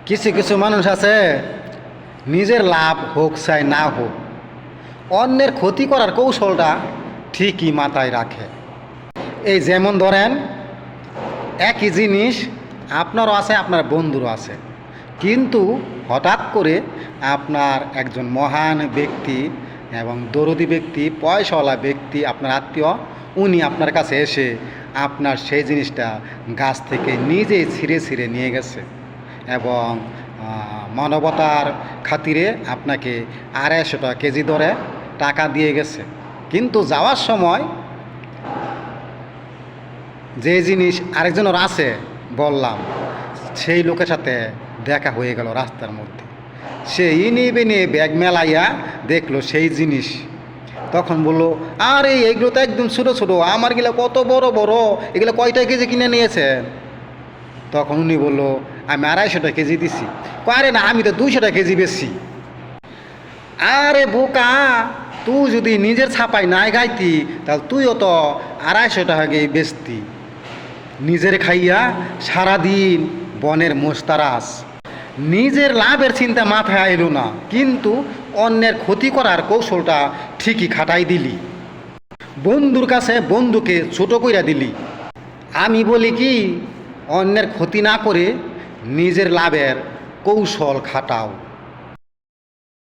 কিছু কিছু মানুষ আছে নিজের লাভ হোক চাই না হোক অন্যের ক্ষতি করার কৌশলটা ঠিকই মাথায় রাখে। এই যেমন ধরেন, একই জিনিস আপনারও আছে, আপনার বন্ধুরও আছে, কিন্তু হঠাৎ করে আপনার একজন মহান ব্যক্তি এবং দরদি ব্যক্তি, পয়সাওয়ালা ব্যক্তি, আপনার আত্মীয়, উনি আপনার কাছে এসে আপনার সেই জিনিসটা গাছ থেকে নিজেই ছিঁড়ে ছিঁড়ে নিয়ে গেছে এবং মানবতার খাতিরে আপনাকে 250 টাকা কেজি দরে টাকা দিয়ে গেছে। কিন্তু যাওয়ার সময় যে জিনিস আরেকজনের আছে বললাম, সেই লোকের সাথে দেখা হয়ে গেল রাস্তার মধ্যে। সে ইনি নিয়ে ব্যাগ মেলাইয়া দেখলো সেই জিনিস, তখন বললো, আরে এইগুলো তো একদম ছোটো ছোটো, আমার গেলে কত বড় বড়, এগুলো কয়টা কেজি কিনে নিয়েছেন? তখন উনি বললো, আমি 250 টাকা কেজি দিছি। আরে না, আমি তো 200 টাকা কেজি বেশি। আরে বোকা, তুই যদি নিজের ছাপাই নাই গাইতি তাহলে তুইও তো 250 টাকা বেচতি। নিজের খাইয়া সারাদিন বনের মোস্তারাস, নিজের লাভের চিন্তা মাথায় এলো না, কিন্তু অন্যের ক্ষতি করার কৌশলটা ঠিকই খাটাই দিলি। বন্ধুর কাছে বন্ধুকে ছোট কইরা দিলি। আমি বলি কি, অন্যের ক্ষতি না করে নিজের লাভের কৌশল খাটাও।